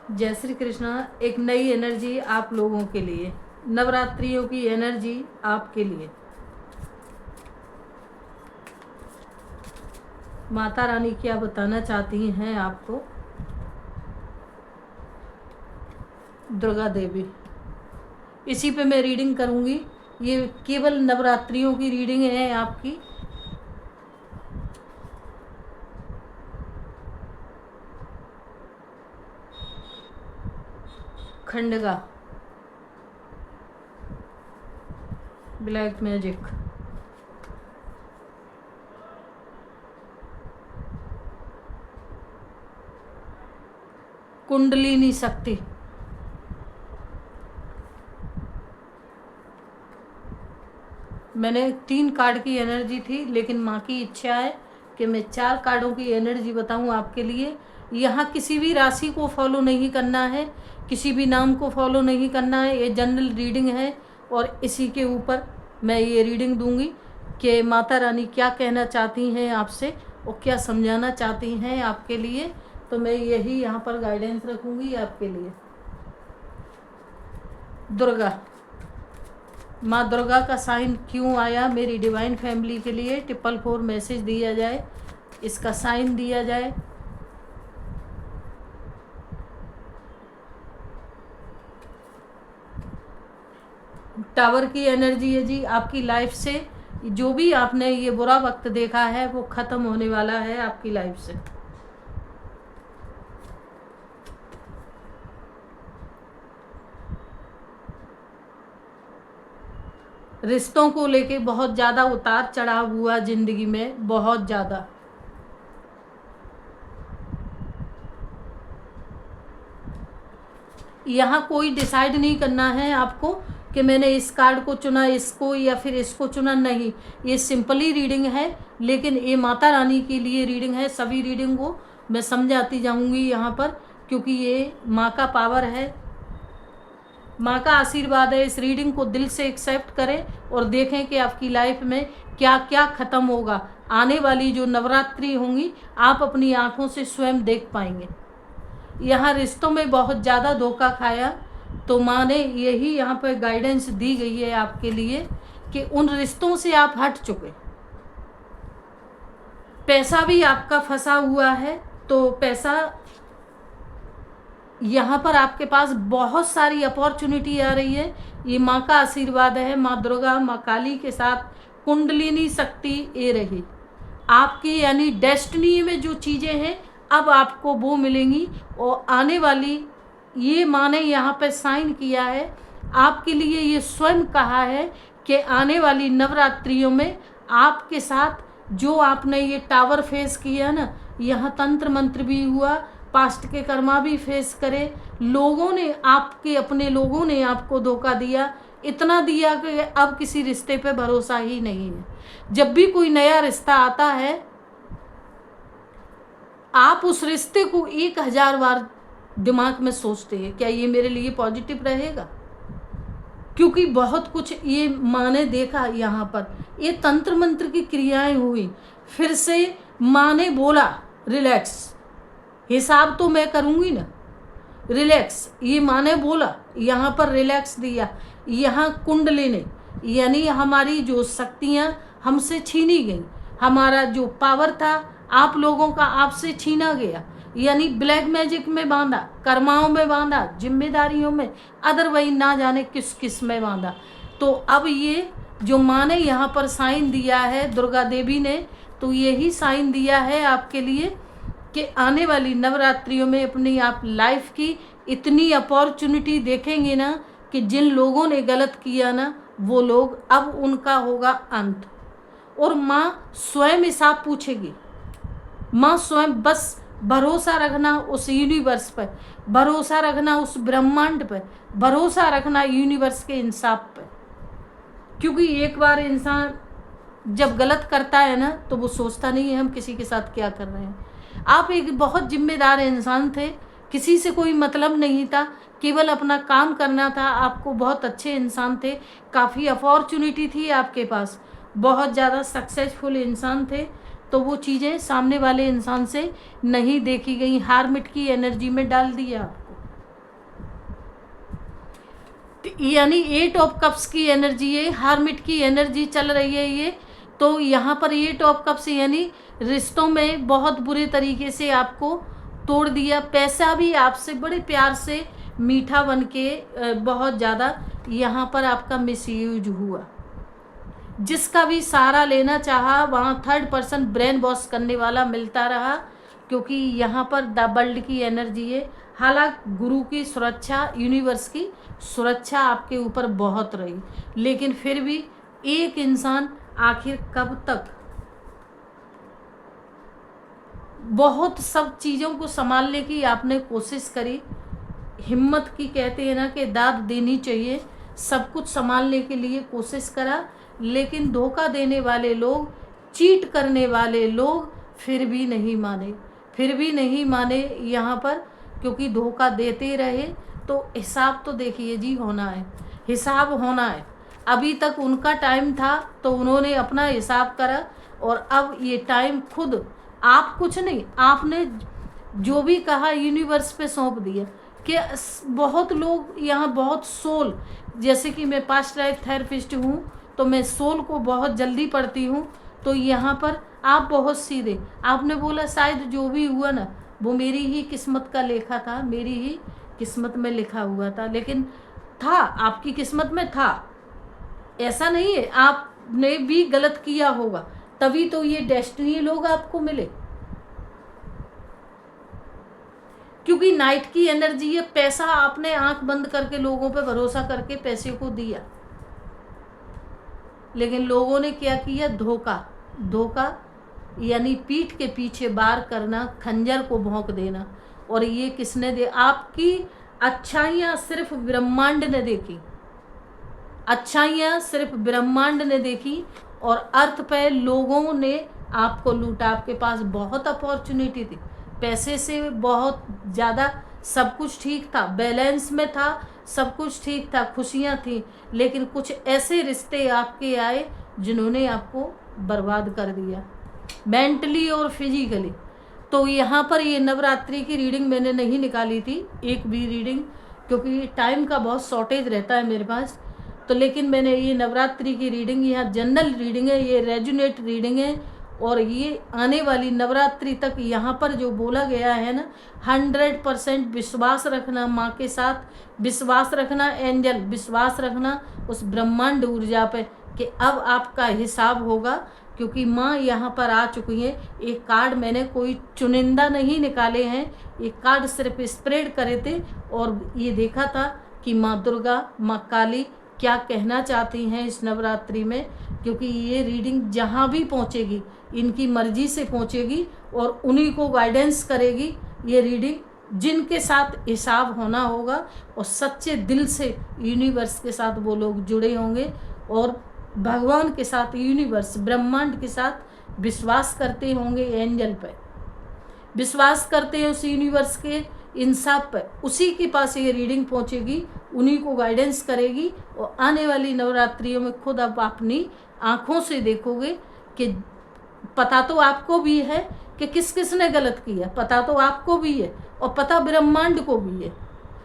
जय श्री कृष्णा। एक नई एनर्जी आप लोगों के लिए, नवरात्रियों की एनर्जी आपके लिए। माता रानी क्या बताना चाहती हैं आपको? दुर्गा देवी, इसी पे मैं रीडिंग करूंगी। ये केवल नवरात्रियों की रीडिंग है आपकी। खंडगा, ब्लैक मैजिक, कुंडलिनी शक्ति, मैंने 3 कार्ड की एनर्जी थी, लेकिन माँ की इच्छा है कि मैं 4 कार्डों की एनर्जी बताऊं आपके लिए। यहाँ किसी भी राशि को फॉलो नहीं करना है, किसी भी नाम को फॉलो नहीं करना है। ये जनरल रीडिंग है और इसी के ऊपर मैं ये रीडिंग दूंगी कि माता रानी क्या कहना चाहती हैं आपसे और क्या समझाना चाहती हैं आपके लिए। तो मैं यही यहाँ पर गाइडेंस रखूँगी आपके लिए। दुर्गा, माँ दुर्गा का साइन क्यों आया मेरी डिवाइन फैमिली के लिए? 444 मैसेज दिया जाए, इसका साइन दिया जाए। टावर की एनर्जी है जी। आपकी लाइफ से जो भी आपने ये बुरा वक्त देखा है वो ख़त्म होने वाला है आपकी लाइफ से। रिश्तों को लेके बहुत ज़्यादा उतार चढ़ाव हुआ ज़िंदगी में, बहुत ज़्यादा। यहाँ कोई डिसाइड नहीं करना है आपको कि मैंने इस कार्ड को चुना, इसको या फिर इसको चुना, नहीं। ये सिंपली रीडिंग है, लेकिन ये माता रानी के लिए रीडिंग है। सभी रीडिंग को मैं समझाती जाऊंगी यहाँ पर, क्योंकि ये माँ का पावर है, माँ का आशीर्वाद है। इस रीडिंग को दिल से एक्सेप्ट करें और देखें कि आपकी लाइफ में क्या क्या ख़त्म होगा। आने वाली जो नवरात्रि होंगी आप अपनी आँखों से स्वयं देख पाएंगे। यहाँ रिश्तों में बहुत ज़्यादा धोखा खाया, तो माँ ने यही यहाँ पर गाइडेंस दी गई है आपके लिए कि उन रिश्तों से आप हट चुके। पैसा भी आपका फंसा हुआ है, तो पैसा यहाँ पर आपके पास बहुत सारी अपॉर्चुनिटी आ रही है। ये माँ का आशीर्वाद है। माँ दुर्गा, माँ काली के साथ कुंडलिनी शक्ति ये रही आपकी, यानी डेस्टिनी में जो चीज़ें हैं अब आपको वो मिलेंगी। और आने वाली, ये माँ ने यहाँ पे साइन किया है आपके लिए, ये स्वयं कहा है कि आने वाली नवरात्रियों में आपके साथ जो आपने ये टावर फेस किया ना, यहाँ तंत्र मंत्र भी हुआ, पास्ट के कर्मा भी फेस करे। लोगों ने आपके, अपने लोगों ने आपको धोखा दिया, इतना दिया कि अब किसी रिश्ते पे भरोसा ही नहीं है। जब भी कोई नया रिश्ता आता है आप उस रिश्ते को 1000 बार दिमाग में सोचते हैं, क्या ये मेरे लिए पॉजिटिव रहेगा? क्योंकि बहुत कुछ ये माँ ने देखा। यहाँ पर ये तंत्र मंत्र की क्रियाएं हुई। फिर से माँ ने बोला रिलैक्स, हिसाब तो मैं करूँगी ना, रिलैक्स। ये माँ ने बोला, यहाँ पर रिलैक्स दिया। यहाँ कुंडलिनी यानी हमारी जो शक्तियाँ हमसे छीनी गई, हमारा जो पावर था आप लोगों का आपसे छीना गया, यानी ब्लैक मैजिक में बांधा, कर्माओं में बांधा, जिम्मेदारियों में, अदरवाइज ना जाने किस किस में बांधा। तो अब ये जो माँ ने यहाँ पर साइन दिया है, दुर्गा देवी ने, तो यही साइन दिया है आपके लिए कि आने वाली नवरात्रियों में अपनी आप लाइफ की इतनी अपॉर्चुनिटी देखेंगे ना कि जिन लोगों ने गलत किया ना, वो लोग अब उनका होगा अंत। और माँ स्वयं हिसाब पूछेगी। माँ स्वयं, बस भरोसा रखना उस यूनिवर्स पर, भरोसा रखना उस ब्रह्मांड पर, भरोसा रखना यूनिवर्स के इंसाफ पर। क्योंकि एक बार इंसान जब गलत करता है ना, तो वो सोचता नहीं है हम किसी के साथ क्या कर रहे हैं। आप एक बहुत जिम्मेदार इंसान थे, किसी से कोई मतलब नहीं था, केवल अपना काम करना था। आपको बहुत अच्छे इंसान थे, काफ़ी अपॉर्चुनिटी थी आपके पास, बहुत ज़्यादा सक्सेसफुल इंसान थे। तो वो चीज़ें सामने वाले इंसान से नहीं देखी गई, हारमिट की एनर्जी में डाल दिया आपको। यानी 8 ऑफ कप्स की एनर्जी है, हार्मिट की एनर्जी चल रही है ये। तो यहाँ पर 8 ऑफ कप्स यानी रिश्तों में बहुत बुरे तरीके से आपको तोड़ दिया। पैसा भी आपसे बड़े प्यार से मीठा बन के बहुत ज़्यादा यहाँ पर आपका मिसयूज हुआ। जिसका भी सहारा लेना चाहा वहाँ थर्ड पर्सन ब्रेन वॉश करने वाला मिलता रहा, क्योंकि यहाँ पर द वर्ल्ड की एनर्जी है। हालांकि गुरु की सुरक्षा, यूनिवर्स की सुरक्षा आपके ऊपर बहुत रही, लेकिन फिर भी एक इंसान आखिर कब तक बहुत सब चीज़ों को संभालने की आपने कोशिश करी। हिम्मत की कहते हैं ना कि दाद देनी चाहिए। सब कुछ संभालने के लिए कोशिश करा, लेकिन धोखा देने वाले लोग, चीट करने वाले लोग फिर भी नहीं माने, फिर भी नहीं माने यहाँ पर, क्योंकि धोखा देते रहे। तो हिसाब तो देखिए जी होना है, हिसाब होना है। अभी तक उनका टाइम था तो उन्होंने अपना हिसाब करा, और अब ये टाइम खुद आप कुछ नहीं, आपने जो भी कहा यूनिवर्स पे सौंप दिया। कि बहुत लोग यहाँ बहुत सोल, जैसे कि मैं पास्ट लाइफ थेरेपिस्ट हूँ तो मैं सोल को बहुत जल्दी पढ़ती हूँ। तो यहाँ पर आप बहुत सीधे, आपने बोला शायद जो भी हुआ ना वो मेरी ही किस्मत का लेखा था, मेरी ही किस्मत में लिखा हुआ था। लेकिन था, आपकी किस्मत में था, ऐसा नहीं है आपने भी गलत किया होगा, तभी तो ये डेस्टिनी लोग आपको मिले। क्योंकि नाइट की एनर्जी है। पैसा आपने आंख बंद करके लोगों पे भरोसा करके पैसे को दिया, लेकिन लोगों ने क्या किया? धोखा। धोखा यानी पीठ के पीछे वार करना, खंजर को भोंक देना। और ये किसने दे? आपकी अच्छाइयाँ सिर्फ ब्रह्मांड ने देखी, अच्छाइयाँ सिर्फ ब्रह्मांड ने देखी, और अर्थ पे लोगों ने आपको लूटा। आपके पास बहुत अपॉर्चुनिटी थी, पैसे से बहुत ज़्यादा सब कुछ ठीक था, बैलेंस में था, सब कुछ ठीक था, खुशियाँ थी, लेकिन कुछ ऐसे रिश्ते आपके आए जिन्होंने आपको बर्बाद कर दिया, मेंटली और फिजिकली। तो यहाँ पर ये नवरात्रि की रीडिंग मैंने नहीं निकाली थी, एक भी रीडिंग, क्योंकि टाइम का बहुत शॉर्टेज रहता है मेरे पास। तो लेकिन मैंने ये नवरात्रि की रीडिंग, यहाँ जनरल रीडिंग है, ये रेजुनेट रीडिंग है, और ये आने वाली नवरात्रि तक यहाँ पर जो बोला गया है ना, 100% विश्वास रखना माँ के साथ, विश्वास रखना एंजल, विश्वास रखना उस ब्रह्मांड ऊर्जा पे कि अब आपका हिसाब होगा। क्योंकि माँ यहाँ पर आ चुकी है। एक कार्ड मैंने कोई चुनिंदा नहीं निकाले हैं, ये कार्ड सिर्फ स्प्रेड करे थे, और ये देखा था कि माँ दुर्गा, माँ काली क्या कहना चाहती हैं इस नवरात्रि में। क्योंकि ये रीडिंग जहाँ भी पहुँचेगी इनकी मर्जी से पहुँचेगी और उन्हीं को गाइडेंस करेगी ये रीडिंग। जिनके साथ हिसाब होना होगा और सच्चे दिल से यूनिवर्स के साथ वो लोग जुड़े होंगे, और भगवान के साथ, यूनिवर्स ब्रह्मांड के साथ विश्वास करते होंगे, एंजल पर विश्वास करते हैं, उस यूनिवर्स के इंसाफ पर, उसी के पास ये रीडिंग पहुंचेगी, उन्हीं को गाइडेंस करेगी। और आने वाली नवरात्रियों में खुद आप अपनी आँखों से देखोगे कि पता तो आपको भी है कि किस किस ने गलत किया, पता तो आपको भी है और पता ब्रह्मांड को भी है,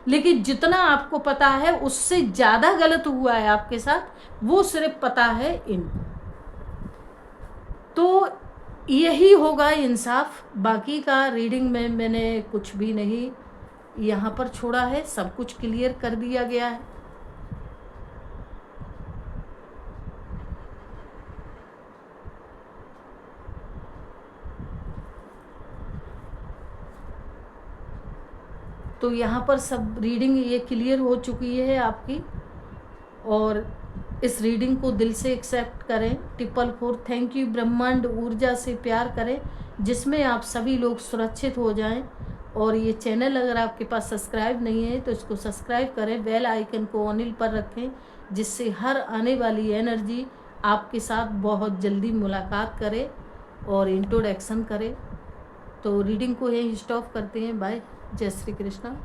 लेकिन जितना आपको पता है उससे ज़्यादा गलत हुआ है आपके साथ, वो सिर्फ पता है इनको। तो यही होगा इंसाफ। बाकी का रीडिंग में मैंने कुछ भी नहीं यहाँ पर छोड़ा है, सब कुछ क्लियर कर दिया गया है। तो यहाँ पर सब रीडिंग ये क्लियर हो चुकी है आपकी, और इस रीडिंग को दिल से एक्सेप्ट करें। 444 थैंक यू ब्रह्मांड ऊर्जा से प्यार करें, जिसमें आप सभी लोग सुरक्षित हो जाएं। और ये चैनल अगर आपके पास सब्सक्राइब नहीं है तो इसको सब्सक्राइब करें, बेल आइकन को ऑन पर रखें, जिससे हर आने वाली एनर्जी आपके साथ बहुत जल्दी मुलाकात करे और इंट्रोडक्शन करे। तो रीडिंग को यही स्टॉप करते हैं। बाय, जय श्री कृष्णा।